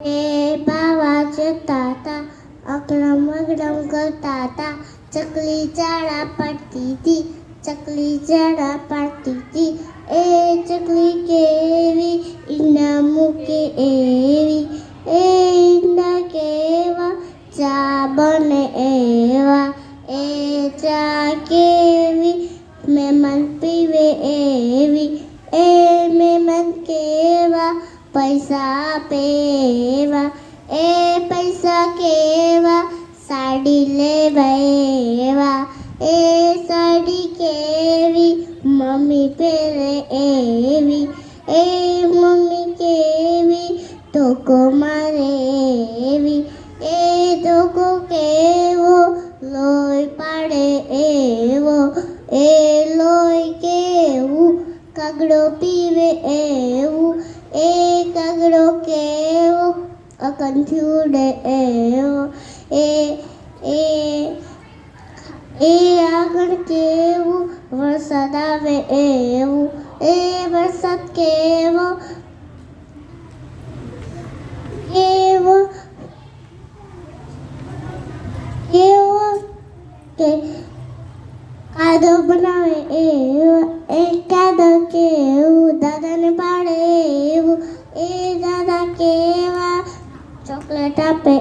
बाबा जता था अकड़म अकड़म करता था चकली झाड़ा पड़ती थी चकली झाड़ा पड़ती थी ए चकली केवी इन्ना मुके एवी ए इन्ना केवा चा बने एवा ए चा केवी मेमन पीवे एवी ए मेमन केवा पैसा पेवा ए पैसा केवा साड़ी लेवा ए साड़ी केवी मम्मी पहरे एवी ए मम्मी केवी धोको मारे एवी ए धोको केवो लोई पाड़े एवो ए लोई केवू कागड़ो पीवे एवू ए कागड़ो केवो अकंठ्यूडे एवो ए आगण केवू वरसाद आवे एवू ए वरसाद केवो केवो केवो के कादो बनावे एवो ए कादो केवू दादा ने पाड़े एवू ए दादा केवा चॉकलेट आपे